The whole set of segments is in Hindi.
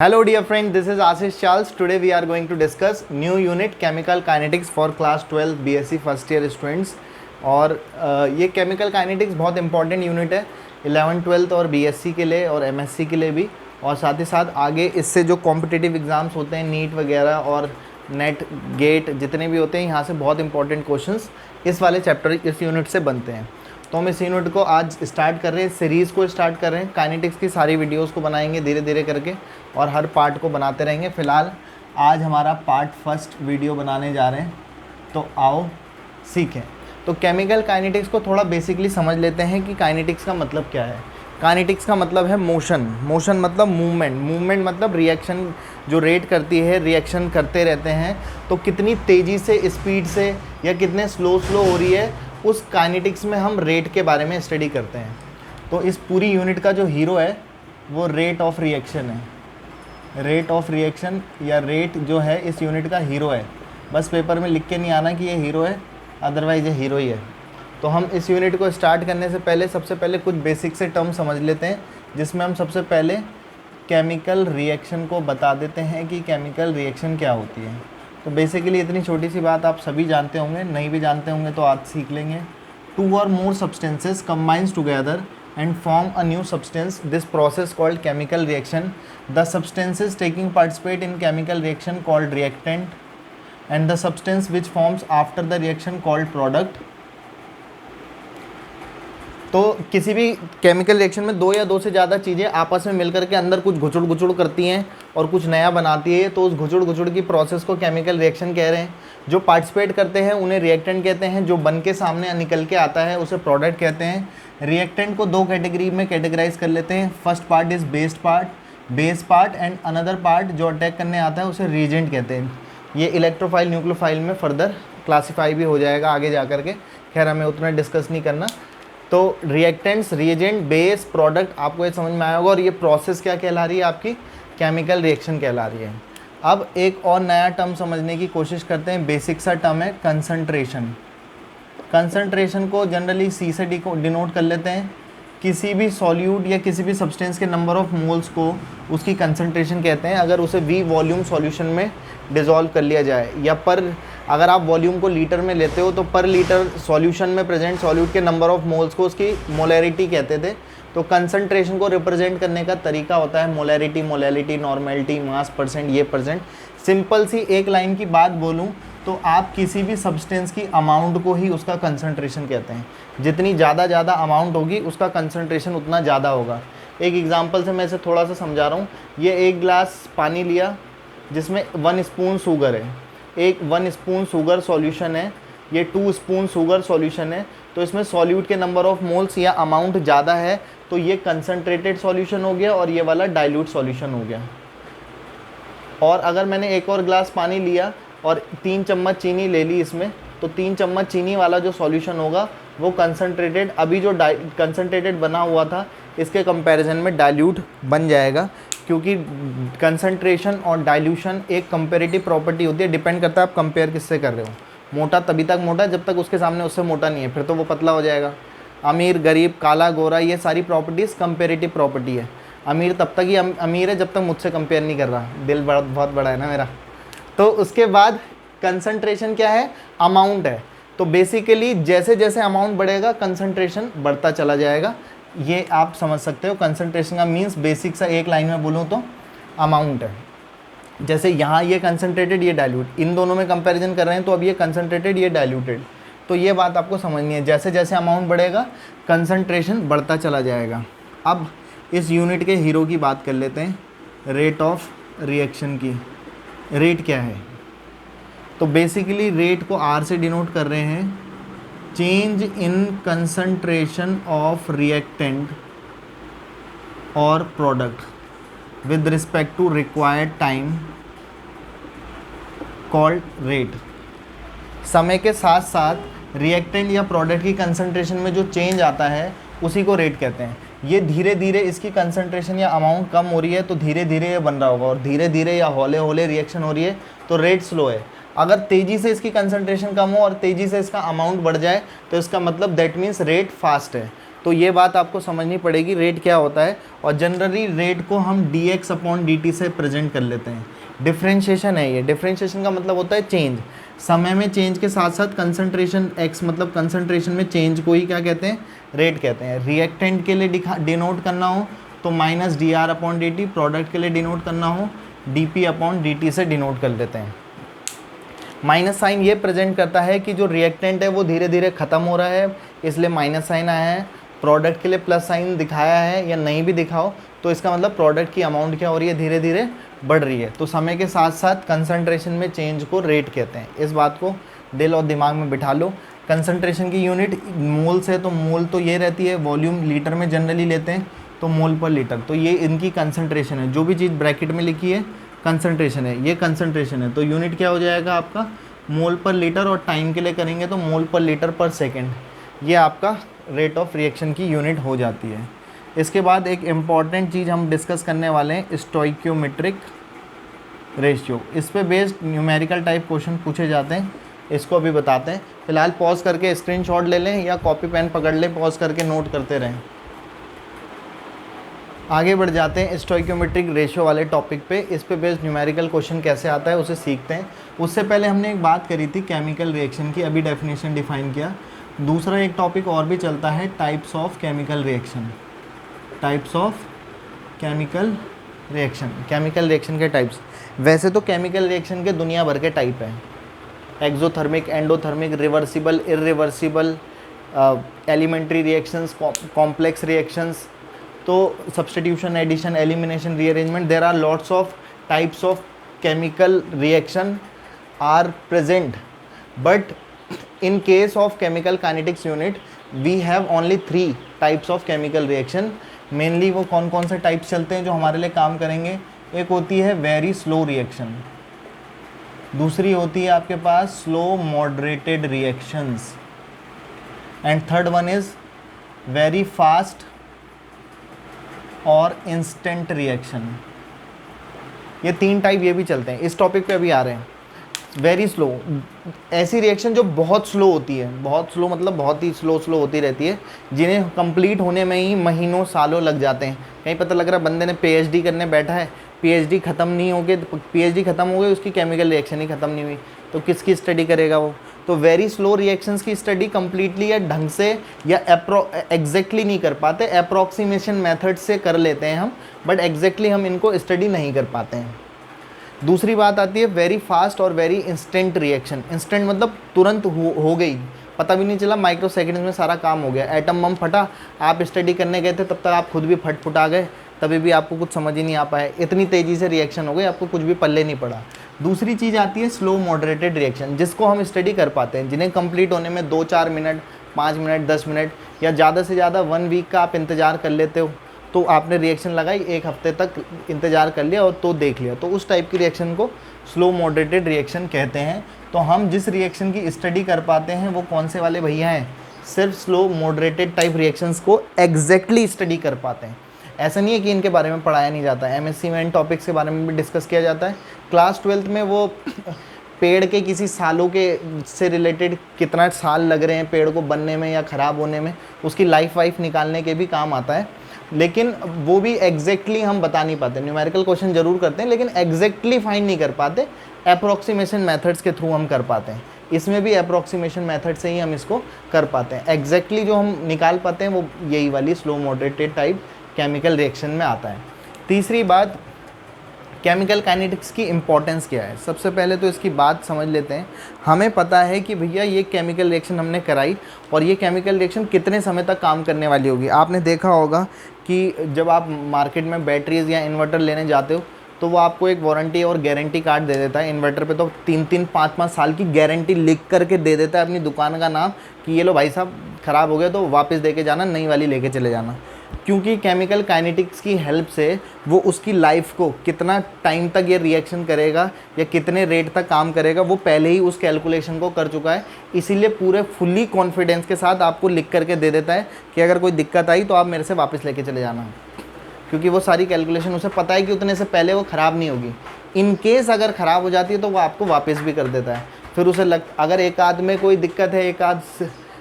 Hello dear friend, this is Ashish Charles. Today we are going to discuss new unit chemical kinetics for class 12 BSc first year students. और ये केमिकल काइनेटिक्स बहुत इंपॉर्टेंट यूनिट है 11th 12th और बीएससी के लिए और एमएससी के लिए भी, और साथ ही साथ आगे इससे जो कॉम्पिटिटिव एग्ज़ाम्स होते हैं नीट वगैरह और नेट गेट जितने भी होते हैं, यहाँ से बहुत इंपॉर्टेंट क्वेश्चंस इस वाले चैप्टर इस यूनिट से बनते हैं। तो हम इस यूनिट को आज स्टार्ट कर रहे हैं, सीरीज़ को स्टार्ट कर रहे हैं। काइनेटिक्स की सारी वीडियोस को बनाएंगे धीरे धीरे करके और हर पार्ट को बनाते रहेंगे। फ़िलहाल आज हमारा पार्ट फर्स्ट वीडियो बनाने जा रहे हैं, तो आओ सीखें। तो केमिकल काइनेटिक्स को थोड़ा बेसिकली समझ लेते हैं कि काइनेटिक्स का मतलब क्या है। काइनेटिक्स का मतलब है मोशन, मोशन मतलब मूवमेंट, मूवमेंट मतलब रिएक्शन जो रेट करती है, रिएक्शन करते रहते हैं तो कितनी तेज़ी से, स्पीड से या कितने स्लो हो रही है, उस काइनेटिक्स में हम रेट के बारे में स्टडी करते हैं। तो इस पूरी यूनिट का जो हीरो है वो रेट ऑफ रिएक्शन है। रेट ऑफ रिएक्शन या रेट जो है इस यूनिट का हीरो है। बस पेपर में लिख के नहीं आना कि ये हीरो है, अदरवाइज ये हीरो ही है। तो हम इस यूनिट को स्टार्ट करने से पहले सबसे पहले कुछ बेसिक से टर्म समझ लेते हैं, जिसमें हम सबसे पहले केमिकल रिएक्शन को बता देते हैं कि केमिकल रिएक्शन क्या होती है। तो बेसिकली इतनी छोटी सी बात आप सभी जानते होंगे, नहीं भी जानते होंगे तो आज सीख लेंगे। टू और मोर substances combines together and form a new substance. This process called chemical reaction. The substances taking participate in chemical reaction called reactant, and the substance which forms after the reaction called product. तो किसी भी केमिकल रिएक्शन में दो या दो से ज़्यादा चीज़ें आपस में मिलकर के अंदर कुछ घुचुड़ करती हैं और कुछ नया बनाती है, तो उस घुचुड़ की प्रोसेस को केमिकल रिएक्शन कह रहे हैं। जो पार्टिसिपेट करते हैं उन्हें रिएक्टेंट कहते हैं, जो बन के सामने निकल के आता है उसे प्रोडक्ट कहते हैं। रिएक्टेंट को दो कैटेगरी में कैटेगराइज कर लेते हैं। First part is base part and another part जो अटैक करने आता है उसे रिएजेंट कहते हैं। ये इलेक्ट्रोफाइल न्यूक्लियोफाइल में फर्दर क्लासीफाई भी हो जाएगा आगे जा कर के, खैर हमें उतना डिस्कस नहीं करना। तो रिएक्टेंट्स, रिएजेंट, बेस, प्रोडक्ट, आपको ये समझ में आया होगा। और ये प्रोसेस क्या कहला रही है, आपकी केमिकल रिएक्शन कहला रही है। अब एक और नया टर्म समझने की कोशिश करते हैं, बेसिक सा टर्म है कंसंट्रेशन। कंसंट्रेशन को जनरली सी से डिनोट कर लेते हैं। किसी भी सॉल्यूट या किसी भी सब्सटेंस के नंबर ऑफ मोल्स को उसकी कंसंट्रेशन कहते हैं, अगर उसे वी वॉल्यूम सॉल्यूशन में डिज़ोल्व कर लिया जाए, या पर अगर आप वॉल्यूम को लीटर में लेते हो तो पर लीटर सॉल्यूशन में प्रेजेंट सॉल्यूट के नंबर ऑफ मोल्स को उसकी मोलैरिटी कहते थे। तो कंसंट्रेशन को रिप्रेजेंट करने का तरीका होता है मोलैरिटी, मोलैलिटी, नॉर्मेलिटी, मास परसेंट, ये परसेंट। सिंपल सी एक लाइन की बात बोलूँ तो आप किसी भी सब्सटेंस की अमाउंट को ही उसका कंसंट्रेशन कहते हैं। जितनी ज़्यादा अमाउंट होगी उसका कंसंट्रेशन उतना ज़्यादा होगा। एक एग्जांपल से मैं इसे थोड़ा सा समझा रहा हूँ। ये एक गिलास पानी लिया जिसमें 1 स्पून शुगर है, एक 1 स्पून शुगर सॉल्यूशन है, ये 2 स्पून शुगर सॉल्यूशन है। तो इसमें सॉल्यूट के नंबर ऑफ मोल्स या अमाउंट ज़्यादा है, तो ये कंसंट्रेटेड सॉल्यूशन हो गया और ये वाला डाइल्यूट सॉल्यूशन हो गया। और अगर मैंने एक और गिलास पानी लिया और 3 चम्मच चीनी ले ली इसमें, तो 3 चम्मच चीनी वाला जो सॉल्यूशन होगा वो कंसंट्रेटेड, अभी जो कंसंट्रेटेड बना हुआ था इसके कंपैरिजन में डाइल्यूट बन जाएगा, क्योंकि कंसंट्रेशन और डाइल्यूशन एक कंपेरेटिव प्रॉपर्टी होती है। डिपेंड करता है आप कंपेयर किससे कर रहे हो। मोटा तभी तक मोटा जब तक उसके सामने उससे मोटा नहीं है, फिर तो वो पतला हो जाएगा। अमीर, गरीब, काला, गोरा, ये सारी प्रॉपर्टीज़ कंपेरेटिव प्रॉपर्टी है। अमीर तब तक ही अमीर है जब तक मुझसे कंपेयर नहीं कर रहा। दिल बहुत बड़ा है ना मेरा। तो उसके बाद कंसंट्रेशन क्या है, अमाउंट है। तो बेसिकली जैसे जैसे अमाउंट बढ़ेगा कंसंट्रेशन बढ़ता चला जाएगा। ये आप समझ सकते हो। कंसंट्रेशन का मीन्स बेसिक सा एक लाइन में बोलूँ तो अमाउंट है। जैसे यहाँ ये कंसंट्रेटेड, ये डाइल्यूट, इन दोनों में कंपैरिजन कर रहे हैं तो अब ये कंसंट्रेटेड, ये डाइल्यूटेड। तो ये बात आपको समझनी है, जैसे जैसे अमाउंट बढ़ेगा कंसंट्रेशन बढ़ता चला जाएगा। अब इस यूनिट के हीरो की बात कर लेते हैं, रेट ऑफ रिएक्शन की। रेट क्या है, तो बेसिकली रेट को आर से डिनोट कर रहे हैं, change in concentration of reactant और product with respect to required time called rate. समय के साथ साथ रिएक्टेंट या प्रोडक्ट की कंसंट्रेशन में जो चेंज आता है उसी को रेट कहते हैं। ये धीरे धीरे इसकी कंसंट्रेशन या अमाउंट कम हो रही है तो धीरे धीरे ये बन रहा होगा, और धीरे धीरे या हौले हौले रिएक्शन हो रही है तो रेट स्लो है। अगर तेज़ी से इसकी कंसंट्रेशन कम हो और तेज़ी से इसका अमाउंट बढ़ जाए तो इसका मतलब दैट मीन्स रेट फास्ट है। तो ये बात आपको समझनी पड़ेगी रेट क्या होता है। और जनरली रेट को हम dx अपॉन dt से प्रेजेंट कर लेते हैं। डिफ्रेंशिएशन है ये। डिफ्रेंशिएशन का मतलब होता है चेंज, समय में चेंज के साथ साथ कंसंट्रेशन x, मतलब कंसंट्रेशन में चेंज को ही क्या कहते हैं, रेट कहते हैं। रिएक्टेंट के लिए डिनोट करना हो तो minus D R upon D T, product के लिए डिनोट करना हो D P upon D T से डिनोट कर लेते हैं। माइनस साइन ये प्रेजेंट करता है कि जो रिएक्टेंट है वो धीरे धीरे ख़त्म हो रहा है, इसलिए माइनस साइन आया है। प्रोडक्ट के लिए प्लस साइन दिखाया है या नहीं भी दिखाओ तो इसका मतलब प्रोडक्ट की अमाउंट क्या हो रही है, धीरे धीरे बढ़ रही है। तो समय के साथ साथ कंसंट्रेशन में चेंज को रेट कहते हैं। इस बात को दिल और दिमाग में बिठा लो। कंसंट्रेशन की यूनिट मोल से, तो मोल तो ये रहती है, वॉल्यूम लीटर में जनरली लेते हैं तो मोल पर लीटर, तो ये इनकी कंसंट्रेशन है। जो भी चीज़ ब्रैकेट में लिखी है कंसंट्रेशन है, ये कंसंट्रेशन है। तो यूनिट क्या हो जाएगा आपका, मोल पर लीटर, और टाइम के लिए करेंगे तो मोल पर लीटर पर सेकेंड। ये आपका रेट ऑफ रिएक्शन की यूनिट हो जाती है। इसके बाद एक इम्पॉर्टेंट चीज़ हम डिस्कस करने वाले हैं, स्टोइकियोमेट्रिक रेशियो। इस पे बेस्ड न्यूमेरिकल टाइप क्वेश्चन पूछे जाते हैं, इसको अभी बताते हैं। फिलहाल पॉज करके स्क्रीनशॉट ले लें या कॉपी पेन पकड़ लें, पॉज करके नोट करते रहें। आगे बढ़ जाते हैं स्टोइकियोमेट्रिक रेशियो वाले टॉपिक पे। इस पे बेस्ड न्यूमेरिकल क्वेश्चन कैसे आता है उसे सीखते हैं। उससे पहले हमने एक बात करी थी केमिकल रिएक्शन की, अभी डेफिनेशन डिफाइन किया। दूसरा एक टॉपिक और भी चलता है, types of chemical reaction. Types of chemical reaction, chemical reaction के टाइप्स। वैसे तो केमिकल रिएक्शन के दुनिया भर के टाइप हैं, exothermic, endothermic, reversible, irreversible, elementary reactions, complex reactions, तो substitution, addition, elimination, rearrangement, there are lots of types of chemical reaction are present, but in case of chemical kinetics unit we have only 3 types of chemical reaction। mainly वो कौन कौन से टाइप्स चलते हैं जो हमारे लिए काम करेंगे। एक होती है वेरी स्लो रिएक्शन, दूसरी होती है आपके पास slow moderated reactions, and third one is very fast और इंस्टेंट रिएक्शन। ये 3 टाइप ये भी चलते हैं। इस टॉपिक पे अभी आ रहे हैं। वेरी स्लो, ऐसी रिएक्शन जो बहुत स्लो होती है, बहुत स्लो मतलब बहुत ही स्लो होती रहती है, जिन्हें कंप्लीट होने में ही महीनों सालों लग जाते हैं। कहीं पता लग रहा है बंदे ने पीएचडी करने बैठा है, पीएचडी ख़त्म नहीं हो गई, पीएचडी ख़त्म हो गई, उसकी केमिकल रिएक्शन ही ख़त्म नहीं हुई, तो किसकी स्टडी करेगा वो। तो वेरी स्लो रिएक्शंस की स्टडी कंप्लीटली या ढंग से या एग्जैक्टली नहीं कर पाते, अप्रॉक्सीमेशन मेथड से कर लेते हैं हम, बट एग्जैक्टली हम इनको स्टडी नहीं कर पाते हैं। दूसरी बात आती है वेरी फास्ट और वेरी इंस्टेंट रिएक्शन। इंस्टेंट मतलब तुरंत हो गई, पता भी नहीं चला, माइक्रो सेकेंड्स में सारा काम हो गया। एटम बम फटा, आप स्टडी करने गए थे तब तक आप खुद भी फुटा गए, तभी भी आपको कुछ समझ ही नहीं आ पाया, इतनी तेज़ी से रिएक्शन हो गई, आपको कुछ भी पल्ले नहीं पड़ा। दूसरी चीज़ आती है स्लो मॉडरेटेड रिएक्शन, जिसको हम स्टडी कर पाते हैं, जिन्हें कंप्लीट होने में 2-4 मिनट, 5 मिनट, 10 मिनट या ज़्यादा से ज़्यादा 1 वीक का आप इंतज़ार कर लेते हो। तो आपने रिएक्शन लगाई, 1 हफ्ते तक इंतज़ार कर लिया और तो देख लिया, तो उस टाइप की रिएक्शन को स्लो मॉडरेटेड रिएक्शन कहते हैं। तो हम जिस रिएक्शन की स्टडी कर पाते हैं वो कौन से वाले भैया हैं, सिर्फ स्लो मॉडरेटेड टाइप रिएक्शंस को एग्जैक्टली स्टडी कर पाते हैं। ऐसा नहीं है कि इनके बारे में पढ़ाया नहीं जाता है, एमएससी में इन टॉपिक्स के बारे में भी डिस्कस किया जाता है। क्लास 12th में वो पेड़ के किसी सालों के से रिलेटेड कितना साल लग रहे हैं पेड़ को बनने में या ख़राब होने में, उसकी लाइफ निकालने के भी काम आता है, लेकिन वो भी एग्जैक्टली हम बता नहीं पाते। न्यूमेरिकल क्वेश्चन जरूर करते हैं लेकिन एग्जैक्टली फाइंड नहीं कर पाते, अप्रॉक्सीमेशन मेथड्स के थ्रू हम कर पाते हैं। इसमें भी अप्रॉक्सीमेशन मेथड से ही हम इसको कर पाते हैं। एग्जैक्टली जो हम निकाल पाते हैं वो यही वाली slow moderated type chemical reaction में आता है। तीसरी बात, केमिकल काइनेटिक्स की इम्पोर्टेंस क्या है। सबसे पहले तो इसकी बात समझ लेते हैं। हमें पता है कि भैया ये केमिकल रिएक्शन हमने कराई और ये केमिकल रिएक्शन कितने समय तक काम करने वाली होगी। आपने देखा होगा कि जब आप मार्केट में बैटरीज या इन्वर्टर लेने जाते हो तो वो आपको एक वारंटी और गारंटी कार्ड दे देता है। इन्वर्टर पे तो 3-3, 5-5 साल की गारंटी लिख करके दे देता है अपनी दुकान का नाम कि ये लो भाई साहब ख़राब हो गया तो वापस दे के जाना, नई वाली लेके चले जाना। क्योंकि केमिकल काइनेटिक्स की हेल्प से वो उसकी लाइफ को कितना टाइम तक ये रिएक्शन करेगा या कितने रेट तक काम करेगा वो पहले ही उस कैलकुलेशन को कर चुका है। इसीलिए पूरे फुल्ली कॉन्फिडेंस के साथ आपको लिख करके दे देता है कि अगर कोई दिक्कत आई तो आप मेरे से वापस लेके चले जाना, क्योंकि वो सारी कैलकुलेशन उसे पता है कि उतने से पहले वो ख़राब नहीं होगी। इन केस अगर ख़राब हो जाती है तो वो आपको वापस भी कर देता है। फिर उसे अगर एक आध में कोई दिक्कत है, एक आध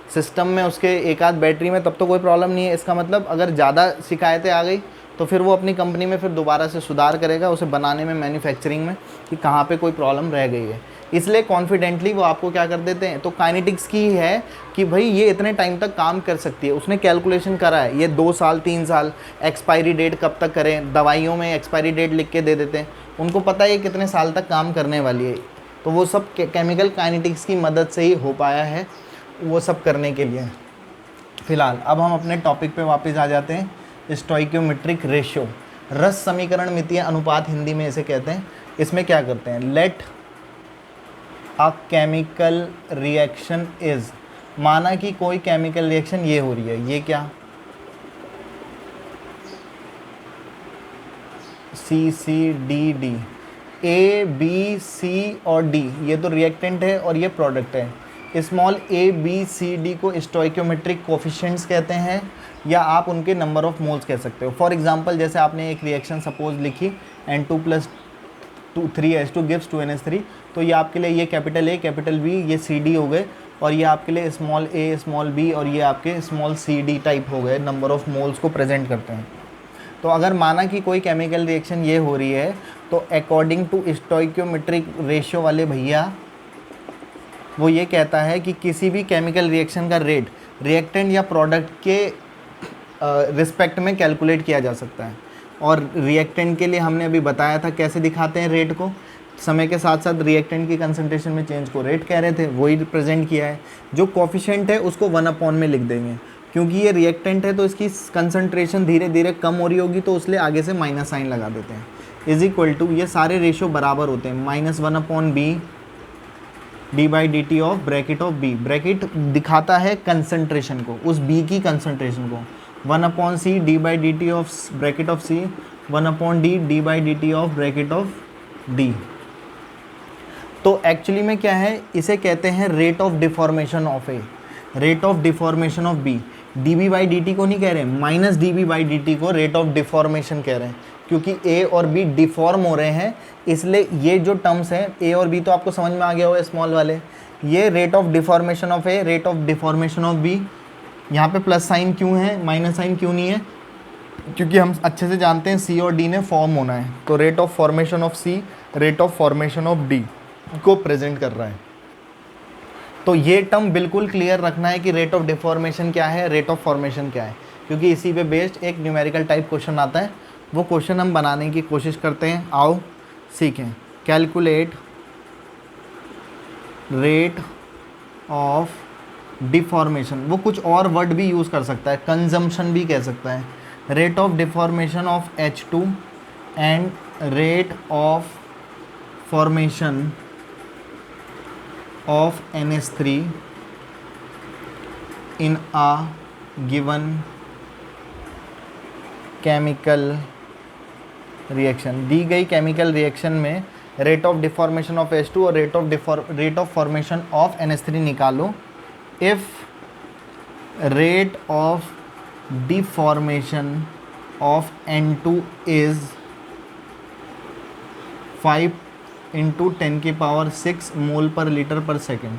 सिस्टम में उसके एक आध बैटरी में, तब तो कोई प्रॉब्लम नहीं है। इसका मतलब अगर ज़्यादा शिकायतें आ गई तो फिर वो अपनी कंपनी में फिर दोबारा से सुधार करेगा उसे बनाने में, मैन्युफैक्चरिंग में, कि कहाँ पे कोई प्रॉब्लम रह गई है। इसलिए कॉन्फिडेंटली वो आपको क्या कर देते हैं। तो काइनेटिक्स की है कि भाई ये इतने टाइम तक काम कर सकती है, उसने कैलकुलेशन करा है, ये 2 साल 3 साल, एक्सपायरी डेट कब तक करें, दवाइयों में एक्सपायरी डेट लिख के दे देते हैं, उनको पता है ये कितने साल तक काम करने वाली है। तो वो सब केमिकल काइनेटिक्स की मदद से ही हो पाया है वो सब करने के लिए। फिलहाल अब हम अपने टॉपिक पे वापस आ जाते हैं। स्टोइकियोमेट्रिक रेशियो, रस समीकरण मितीय अनुपात हिंदी में इसे कहते हैं। इसमें क्या करते हैं, let a chemical reaction is, माना कि कोई केमिकल रिएक्शन ये हो रही है, ये क्या C C D D, A B C और डी, ये तो रिएक्टेंट है और ये प्रोडक्ट है। Small A B C D को स्टोइकियोमेट्रिक कोफिशिएंट्स कहते हैं, या आप उनके नंबर ऑफ मोल्स कह सकते हो। फॉर एग्जांपल जैसे आपने एक रिएक्शन सपोज लिखी N2 + 3H2 गिव्स 2NH3, तो ये आपके लिए ये कैपिटल ए कैपिटल बी ये सी डी हो गए, और ये आपके लिए स्मॉल ए स्मॉल बी और ये आपके स्मॉल सी डी टाइप हो गए, नंबर ऑफ मोल्स को प्रेजेंट करते हैं। तो अगर माना कि कोई केमिकल रिएक्शन ये हो रही है, तो अकॉर्डिंग टू स्टोइकियोमेट्रिक रेशियो वाले भैया वो ये कहता है कि किसी भी केमिकल रिएक्शन का रेट रिएक्टेंट या प्रोडक्ट के रिस्पेक्ट में कैलकुलेट किया जा सकता है। और रिएक्टेंट के लिए हमने अभी बताया था कैसे दिखाते हैं रेट को, समय के साथ साथ रिएक्टेंट की कंसंट्रेशन में चेंज को रेट कह रहे थे, वही रिप्रेजेंट किया है। जो कोफिशिएंट है उसको 1/, में लिख देंगे, क्योंकि ये रिएक्टेंट है तो इसकी कंसंट्रेशन धीरे धीरे कम हो रही होगी, तो उसलिए आगे से माइनस साइन लगा देते हैं। इज इक्वल टू, ये सारे रेशियो बराबर होते हैं, -1/b d/dt of bracket of b, bracket दिखाता है कंसंट्रेशन को, उस b की कंसंट्रेशन को, 1/c d/dt of bracket of c, 1/d d/dt of bracket of d। तो एक्चुअली में क्या है, इसे कहते हैं rate of deformation of A, rate of deformation of B. dB/dt को नहीं कह रहे, -dB/dt को रेट ऑफ डिफॉर्मेशन कह रहे हैं, क्योंकि ए और बी डिफॉर्म हो रहे हैं, इसलिए ये जो टर्म्स हैं ए और बी तो आपको समझ में आ गया होगा स्मॉल वाले, ये rate of deformation of A, rate of deformation of B. यहाँ पे प्लस साइन क्यों है, माइनस साइन क्यों नहीं है, क्योंकि हम अच्छे से जानते हैं सी और डी ने फॉर्म होना है, तो rate of formation of C rate of formation of D को प्रेजेंट कर रहा है। तो ये टर्म बिल्कुल क्लियर रखना है कि रेट ऑफ डिफॉर्मेशन क्या है, रेट ऑफ फॉर्मेशन क्या है, क्योंकि इसी पे बेस्ड एक न्यूमेरिकल टाइप क्वेश्चन आता है, वो क्वेश्चन हम बनाने की कोशिश करते हैं। आओ सीखें। कैलकुलेट रेट ऑफ डिफॉर्मेशन, वो कुछ और वर्ड भी यूज़ कर सकता है, कंजम्पशन भी कह सकता है। Rate of deformation of H2 and rate of formation of NH3 in a given chemical reaction, दी गई केमिकल रिएक्शन में rate of deformation of H2 और rate of formation of NH3 निकालो। If rate of deformation of N2 is 5 × 10⁻⁶ mole per litre per second.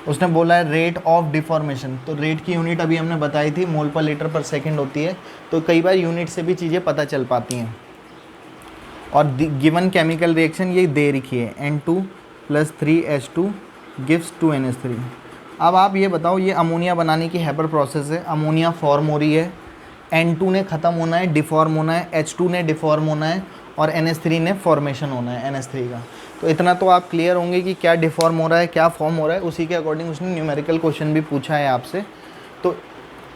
उसने बोला है रेट ऑफ डिफॉर्मेशन, तो रेट की यूनिट अभी हमने बताई थी मोल पर लीटर पर सेकेंड होती है, तो कई बार यूनिट से भी चीज़ें पता चल पाती हैं। और गिवन केमिकल रिएक्शन ये दे रखी है, N2 + 3H2 गिव्स 2NH3। अब आप ये बताओ, ये अमोनिया बनाने की हैपर प्रोसेस है, अमोनिया फॉर्म हो रही है, N2 ने ख़त्म होना है, डिफॉर्म होना है, H2 ने डिफॉर्म होना है, और NH3 ने फॉर्मेशन होना है NH3 का। तो इतना तो आप क्लियर होंगे कि क्या डिफॉर्म हो रहा है, क्या फॉर्म हो रहा है, उसी के अकॉर्डिंग उसने न्यूमेरिकल क्वेश्चन भी पूछा है आपसे। तो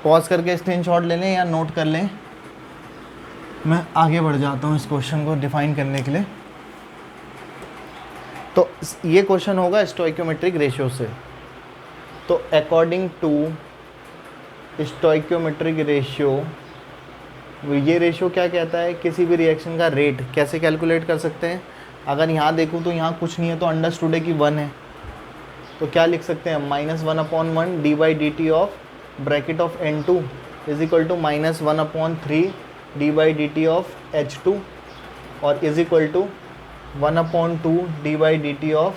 पॉज करके स्क्रीनशॉट ले लें या नोट कर लें, मैं आगे बढ़ जाता हूँ इस क्वेश्चन को डिफाइन करने के लिए। तो ये क्वेश्चन होगा स्टोइकियोमेट्रिक रेशियो से। तो अकॉर्डिंग टू स्टोइकियोमेट्रिक रेशियो, ये रेशियो क्या कहता है, किसी भी रिएक्शन का रेट कैसे कैलकुलेट कर सकते हैं। अगर यहाँ देखूँ तो यहाँ कुछ नहीं है, तो अंडरस्टूड है कि 1 है, तो क्या लिख सकते हैं, -1/1 d/dt of bracket of N2 is equal to -1/3 d/dt of H2 और is equal to 1/2 d/dt of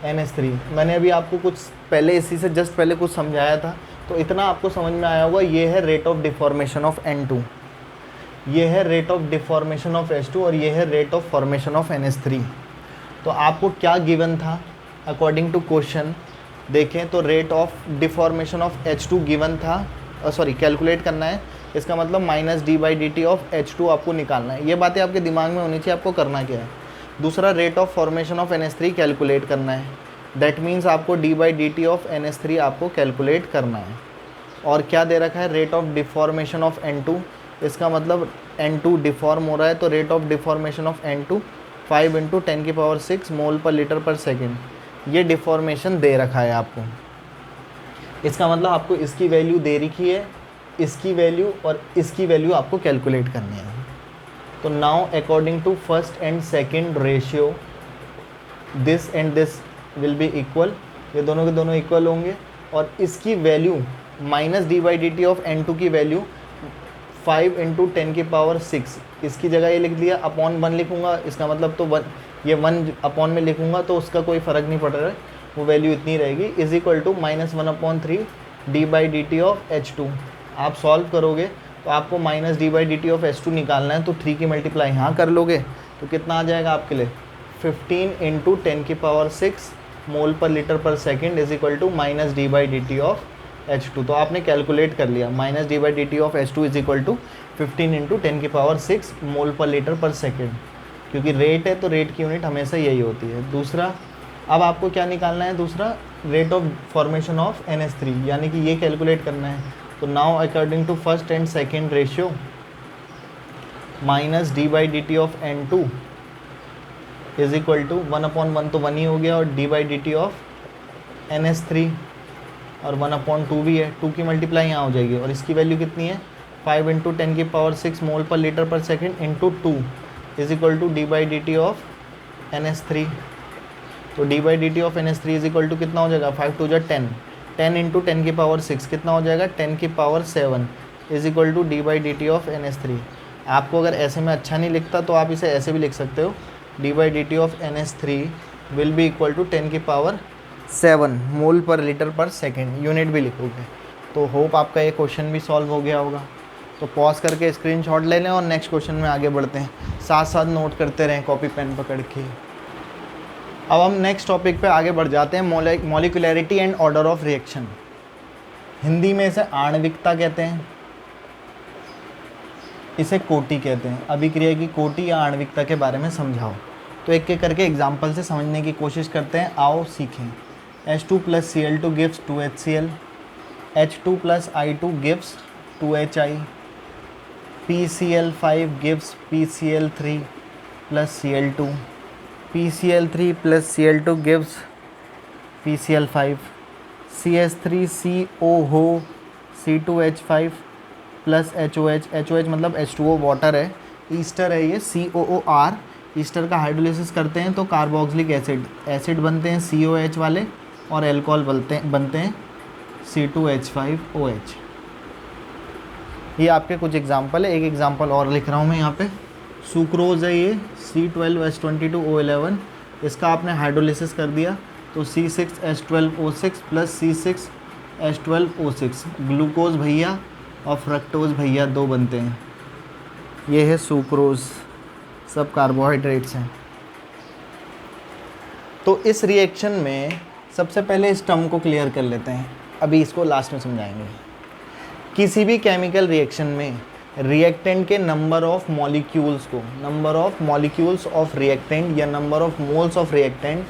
NH3। मैंने अभी आपको कुछ पहले इसी से जस्ट पहले कुछ समझाया था, तो इतना आपको समझ में आया होगा। ये है rate of deformation of N2, ये है rate of deformation of H2 और ये है rate of formation of NH3। तो आपको क्या गिवन था अकॉर्डिंग टू क्वेश्चन, देखें तो rate of deformation of H2 given था, सॉरी कैलकुलेट करना है। इसका मतलब -d/dt ऑफ H2 आपको निकालना है। ये बातें आपके दिमाग में होनी चाहिए, आपको करना क्या है। दूसरा rate of formation of NH3 calculate करना है, दैट मीन्स आपको d/dt ऑफ NH3 आपको कैलकुलेट करना है। और क्या दे रखा है, rate of deformation of N2, इसका मतलब N2 डिफॉर्म हो रहा है, तो rate of deformation of N2 5 × 10⁶ mole per litre per second, ये डिफॉर्मेशन दे रखा है आपको। इसका मतलब आपको इसकी वैल्यू दे रखी है, इसकी वैल्यू और इसकी वैल्यू आपको कैलकुलेट करनी है। तो now according to first and second ratio, this and this will be equal, ये दोनों के दोनों इक्वल होंगे। और इसकी वैल्यू -d/dt ऑफ N2 की वैल्यू 5 × 10⁶, इसकी जगह ये लिख दिया, अपॉन 1 लिखूँगा, इसका मतलब तो 1, ये 1 अपॉन में लिखूँगा तो उसका कोई फ़र्क नहीं पड़ रहा है, वो वैल्यू इतनी रहेगी, is equal to -1/3 d/dt of H2। आप सॉल्व करोगे तो आपको -d/dt ऑफ H2 निकालना है, तो 3 की मल्टीप्लाई यहाँ कर लोगे तो कितना आ जाएगा आपके लिए, 15 × 10⁶ mole per litre per second is equal to -d/dt of H2। तो आपने कैलकुलेट कर लिया, -d/dt of H2 is equal to 15 × 10⁶ mole per litre per second, क्योंकि रेट है तो रेट की यूनिट हमेशा यही होती है। दूसरा, अब आपको क्या निकालना है, दूसरा rate of formation of NH3, यानी कि ये कैलकुलेट करना है। तो now according to first and second ratio, -d/dt of N2 is equal to 1/1 तो 1 ही हो गया, और d/dt ऑफ NH3 और 1/2 भी है, 2 की मल्टीप्लाई यहाँ हो जाएगी, और इसकी वैल्यू कितनी है, 5 × 10⁶ mole per litre per second into 2 is equal to d/dt of NH3। तो d/dt of NH3 is equal to कितना हो जाएगा, 5 × 2 = 10, 10 × 10⁶ कितना हो जाएगा, 10⁷ is equal to d/dt of NH3। आपको अगर ऐसे में अच्छा नहीं लिखता तो आप इसे ऐसे भी लिख सकते हो, d/dt of NH3 will be equal to 10⁷ mole per litre per second, unit भी लिखोगे। तो होप आपका ये क्वेश्चन भी सॉल्व हो गया होगा। तो पॉज करके स्क्रीनशॉट ले लें और नेक्स्ट क्वेश्चन में आगे बढ़ते हैं, साथ साथ नोट करते रहें कॉपी पेन पकड़ के। अब हम नेक्स्ट टॉपिक पे आगे बढ़ जाते हैं, molecularity and order of reaction. Hindi में इसे आणविकता कहते हैं, इसे कोटि कहते हैं। अभिक्रिया की कोटि या आणविकता के बारे में समझाओ। तो एक एक करके एग्जाम्पल से समझने की कोशिश करते हैं, आओ सीखें। H2 + Cl2 gives 2HCl, H2 + I2 gives 2HI, PCl5 gives PCl3 + Cl2, PCl3 + Cl2 gives PCl5, CH3CO C2H5 + HOH, HOH मतलब H2O वाटर है, ईस्टर है ये, COOR, ईस्टर का हाइड्रोलिसिस करते हैं तो कार्बोक्सिलिक एसिड बनते हैं COH वाले, और एल्कोहल बनते हैं C2H5OH। ये आपके कुछ एग्जांपल है, एक एग्जांपल और लिख रहा हूँ मैं यहाँ पे। सुक्रोज है ये, C12H22O11, इसका आपने हाइड्रोलिसिस कर दिया तो C6H12O6 + C6H12O6, ग्लूकोज भैया और फ्रक्टोज भैया 2 बनते हैं। ये है सुक्रोज, सब कार्बोहाइड्रेट्स हैं। तो इस रिएक्शन में सबसे पहले इस टर्म को क्लियर कर लेते हैं, अभी इसको लास्ट में समझाएंगे। किसी भी केमिकल रिएक्शन में रिएक्टेंट के नंबर ऑफ मॉलिक्यूल्स को, number of molecules of reactant या number of moles of reactant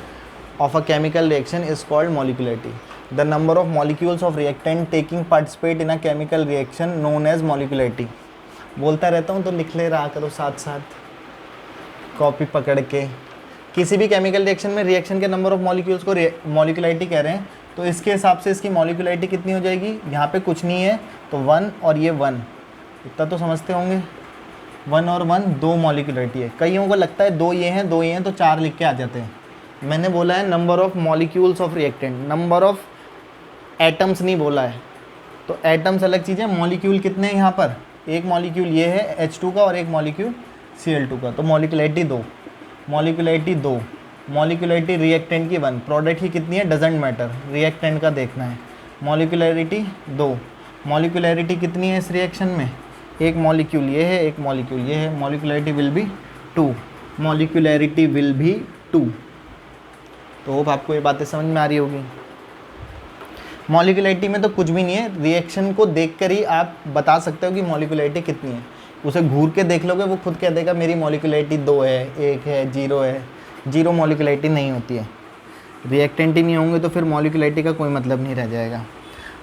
of a chemical reaction is called molecularity. The number of molecules of reactant taking participate in a chemical reaction known as molecularity. बोलता रहता हूँ तो लिख ले रहा करो साथ साथ कॉपी पकड़ के। किसी भी केमिकल रिएक्शन में रिएक्शन के नंबर ऑफ मॉलिक्यूल्स को मॉलिक्यूलैरिटी कह रहे हैं, तो इसके हिसाब से इसकी मॉलिक्यूलैरिटी कितनी हो जाएगी, यहाँ पे कुछ नहीं है तो 1 और ये 1, इतना तो समझते होंगे। 1 और 1 2 मॉलिक्यूलैरिटी है। कईयों को लगता है 2 ये हैं 2 ये हैं तो 4 लिख के आ जाते हैं। मैंने बोला है number of molecules of reactant, number of atoms नहीं बोला है। तो एटम्स अलग चीज़ है, मॉलिक्यूल कितने हैं यहाँ पर, एक मॉलिक्यूल ये है H2 का और एक मॉलिक्यूल Cl2 का, तो मॉलिक्यूलैरिटी 2, मॉलिक्यूलैरिटी 2। मॉलिक्यूलरिटी रिएक्टेंट की 1, प्रोडक्ट की कितनी है डजेंट मैटर, रिएक्टेंट का देखना है। मॉलिक्यूलरिटी 2, मॉलिक्यूलरिटी कितनी है इस रिएक्शन में, एक मॉलिक्यूल ये है, एक मॉलिक्यूल ये है, molecularity will be 2, molecularity will be 2। तो होप आपको ये बातें समझ में आ रही होगी। मॉलिक्यूलरिटी में तो कुछ भी नहीं है, रिएक्शन को देखकर ही आप बता सकते हो कि मॉलिक्यूलरिटी कितनी है। उसे घूर के देख लोगे वो खुद कह देगा मेरी मॉलिक्यूलरिटी 2 है, 1 है, 0 है। 0 मॉलिक्यूलरिटी नहीं होती है, रिएक्टेंट ही नहीं होंगे तो फिर मॉलिक्यूलरिटी का कोई मतलब नहीं रह जाएगा।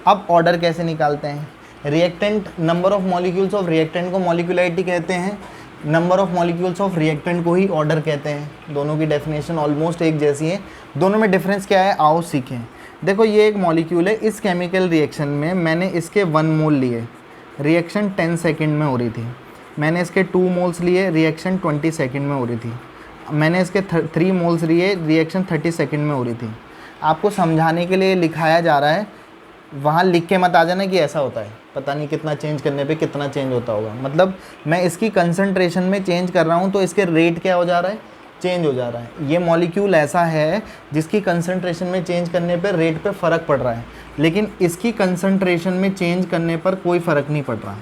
अब ऑर्डर कैसे निकालते हैं, reactant number of molecules of reactant को मॉलिक्यूलरिटी कहते हैं, number of molecules of reactant को ही ऑर्डर कहते हैं। दोनों की डेफिनेशन ऑलमोस्ट एक जैसी है, दोनों में डिफरेंस क्या है आओ सीखें। देखो ये एक मॉलिक्यूल है, इस केमिकल रिएक्शन में मैंने इसके 1 मोल लिए, रिएक्शन 10 सेकंड में हो रही थी। मैंने इसके 2 मोल्स लिए, रिएक्शन 20 सेकंड में हो रही थी। मैंने इसके 3 मोल्स लिए, रिएक्शन 30 सेकंड में हो रही थी। आपको समझाने के लिए लिखाया जा रहा है, वहाँ लिख के मत आ जाना कि ऐसा होता है, पता नहीं कितना चेंज करने पे कितना चेंज होता होगा। मतलब मैं इसकी कंसंट्रेशन में चेंज कर रहा हूँ तो इसके रेट क्या हो जा रहा है, चेंज हो जा रहा है। ये मॉलिक्यूल ऐसा है जिसकी कंसंट्रेशन में चेंज करने पर रेट पे फ़र्क पड़ रहा है, लेकिन इसकी कंसंट्रेशन में चेंज करने पर कोई फ़र्क नहीं पड़ रहा।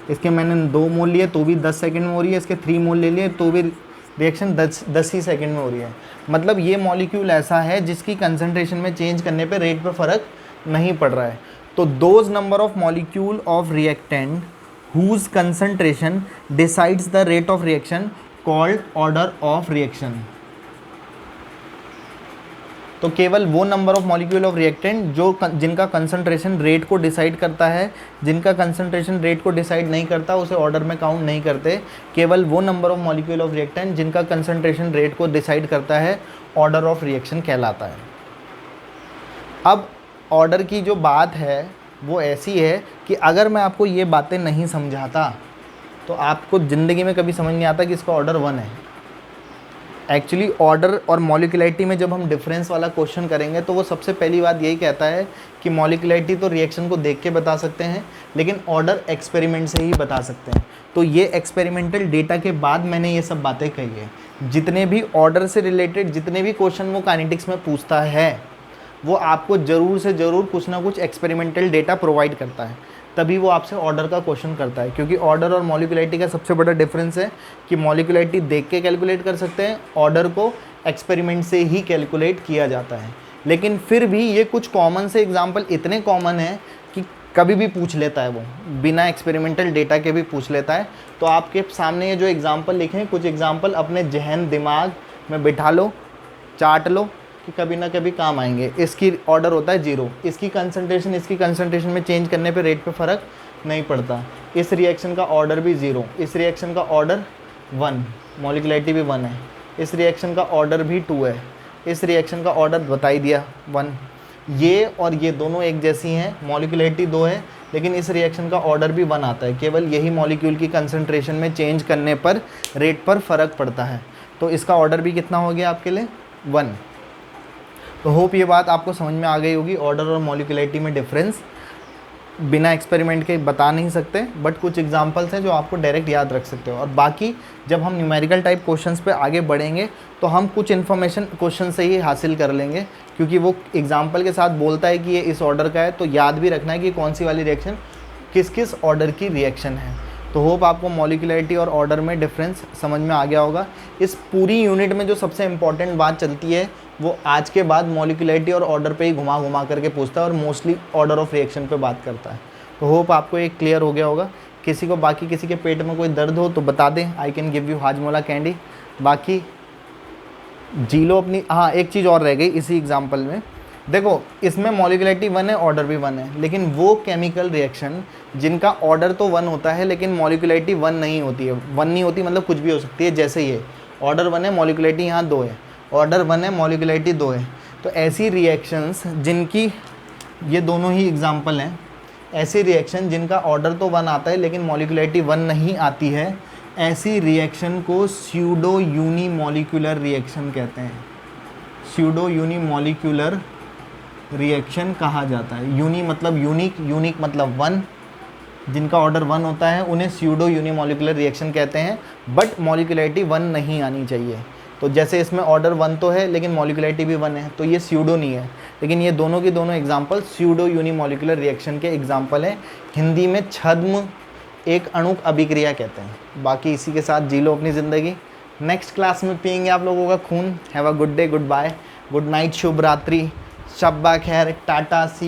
इसके मैंने 2 मोल लिए तो भी 10 सेकंड में हो रही है, इसके 3 मोल ले लिए तो भी रिएक्शन 10 ही सेकंड में हो रही है। मतलब ये मॉलिक्यूल ऐसा है जिसकी कंसंट्रेशन में चेंज करने पे रेट पे फ़र्क नहीं पड़ रहा है। तो those number of molecule of reactant whose concentration decides the rate of reaction called order of reaction. तो केवल वो number of molecule of reactant जो जिनका कंसंट्रेशन रेट को डिसाइड करता है, जिनका कंसंट्रेशन रेट को डिसाइड नहीं करता उसे ऑर्डर में काउंट नहीं करते। केवल वो number of molecule of reactant जिनका कंसंट्रेशन रेट को डिसाइड करता है ऑर्डर ऑफ रिएक्शन कहलाता है। अब ऑर्डर की जो बात है वो ऐसी है कि अगर मैं आपको ये बातें नहीं समझाता तो आपको ज़िंदगी में कभी समझ नहीं आता कि इसका ऑर्डर 1 है। एक्चुअली ऑर्डर और मॉलिक्यूलरिटी में जब हम डिफरेंस वाला क्वेश्चन करेंगे तो वो सबसे पहली बात यही कहता है कि मॉलिक्यूलरिटी तो रिएक्शन को देख के बता सकते हैं, लेकिन ऑर्डर एक्सपेरिमेंट से ही बता सकते हैं। तो ये एक्सपेरिमेंटल डेटा के बाद मैंने ये सब बातें कही है। जितने भी ऑर्डर से रिलेटेड जितने भी क्वेश्चन वो काइनेटिक्स में पूछता है वो आपको ज़रूर से ज़रूर कुछ ना कुछ एक्सपेरिमेंटल डेटा प्रोवाइड करता है, तभी वो आपसे ऑर्डर का क्वेश्चन करता है। क्योंकि ऑर्डर और मॉलिक्यूलरिटी का सबसे बड़ा डिफरेंस है कि मॉलिक्यूलरिटी देख के कैलकुलेट कर सकते हैं, ऑर्डर को एक्सपेरिमेंट से ही कैलकुलेट किया जाता है। लेकिन फिर भी ये कुछ कॉमन से एग्जाम्पल इतने कॉमन है कि कभी भी पूछ लेता है, वो बिना एक्सपेरिमेंटल डेटा के भी पूछ लेता है। तो आपके सामने ये जो एग्जाम्पल लिखे हैं, कुछ एग्जाम्पल अपने जहन दिमाग में बिठा लो, चाट लो कि कभी ना कभी काम आएंगे। इसकी ऑर्डर होता है 0, इसकी कंसंट्रेशन में चेंज करने पे रेट पे फ़र्क नहीं पड़ता। इस रिएक्शन का ऑर्डर भी 0, इस रिएक्शन का ऑर्डर 1, मॉलिक्यूलरिटी भी 1 है, इस रिएक्शन का ऑर्डर भी 2 है, इस रिएक्शन का ऑर्डर बता ही दिया 1। ये और ये दोनों एक जैसी हैं, मॉलिक्यूलरिटी 2 है लेकिन इस रिएक्शन का ऑर्डर भी 1 आता है। केवल यही मॉलिक्यूल की कंसंट्रेशन में चेंज करने पर रेट पर फ़र्क पड़ता है। तो इसका ऑर्डर भी कितना हो गया आपके लिए 1। तो होप ये बात आपको समझ में आ गई होगी। ऑर्डर और मॉलिक्यूलरिटी में डिफरेंस बिना एक्सपेरिमेंट के बता नहीं सकते, बट कुछ एग्जांपल्स हैं जो आपको डायरेक्ट याद रख सकते हो। और बाकी जब हम न्यूमेरिकल टाइप क्वेश्चंस पे आगे बढ़ेंगे तो हम कुछ इन्फॉर्मेशन क्वेश्चन से ही हासिल कर लेंगे, क्योंकि वो एग्जांपल के साथ बोलता है कि ये इस ऑर्डर का है, तो याद भी रखना है कि कौन सी वाली रिएक्शन किस किस ऑर्डर की रिएक्शन है। तो होप आपको मॉलिक्यूलरिटी और ऑर्डर में डिफरेंस समझ में आ गया होगा। इस पूरी यूनिट में जो सबसे इंपॉर्टेंट बात चलती है वो आज के बाद मॉलिक्यूलरिटी और ऑर्डर पे ही घुमा घुमा करके पूछता है और मोस्टली ऑर्डर ऑफ रिएक्शन पे बात करता है। तो होप आपको एक क्लियर हो गया होगा। किसी को बाकी किसी के पेट में कोई दर्द हो तो बता दें, I can give you Hajmola candy. बाकी जी लो अपनी। हाँ, एक चीज़ और रह गई इसी एग्जाम्पल में, देखो इसमें मॉलिक्यूलरिटी 1 है, ऑर्डर भी 1 है, लेकिन वो केमिकल रिएक्शन जिनका ऑर्डर तो 1 होता है लेकिन मॉलिक्यूलरिटी 1 नहीं होती है। 1 नहीं होती मतलब कुछ भी हो सकती है, जैसे ये ऑर्डर 1 है, मॉलिक्यूलरिटी यहाँ 2 है, ऑर्डर 1 है, मॉलिक्यूलरिटी 2 है। तो ऐसी रिएक्शंस जिनकी, ये दोनों ही एग्जाम्पल हैं, ऐसी रिएक्शन जिनका ऑर्डर तो 1 आता है लेकिन मॉलिक्यूलरिटी 1 नहीं आती है, ऐसी रिएक्शन को स्यूडो यूनिमॉलिक्यूलर रिएक्शन कहते हैं। स्यूडो यूनिमॉलिक्यूलर रिएक्शन कहा जाता है। यूनी मतलब यूनिक, यूनिक मतलब 1, जिनका ऑर्डर 1 होता है उन्हें स्यूडो यूनिमॉलिक्यूलर रिएक्शन कहते हैं। बट मॉलिक्यूलरिटी 1 नहीं आनी चाहिए। तो जैसे इसमें ऑर्डर 1 तो है लेकिन मॉलिक्युलरिटी भी 1 है, तो ये स्यूडो नहीं है। लेकिन ये दोनों की दोनों एग्जाम्पल स्यूडो यूनिमोलिकुलर रिएक्शन के एग्जाम्पल हैं। हिंदी में छद्म एक अणुक अभिक्रिया कहते हैं। बाकी इसी के साथ जी लो अपनी ज़िंदगी। नेक्स्ट क्लास में पियेंगे आप लोगों का खून। Have a good day, good bye, good night, शुभ रात्रि, शब्बा खैर, टाटा, सी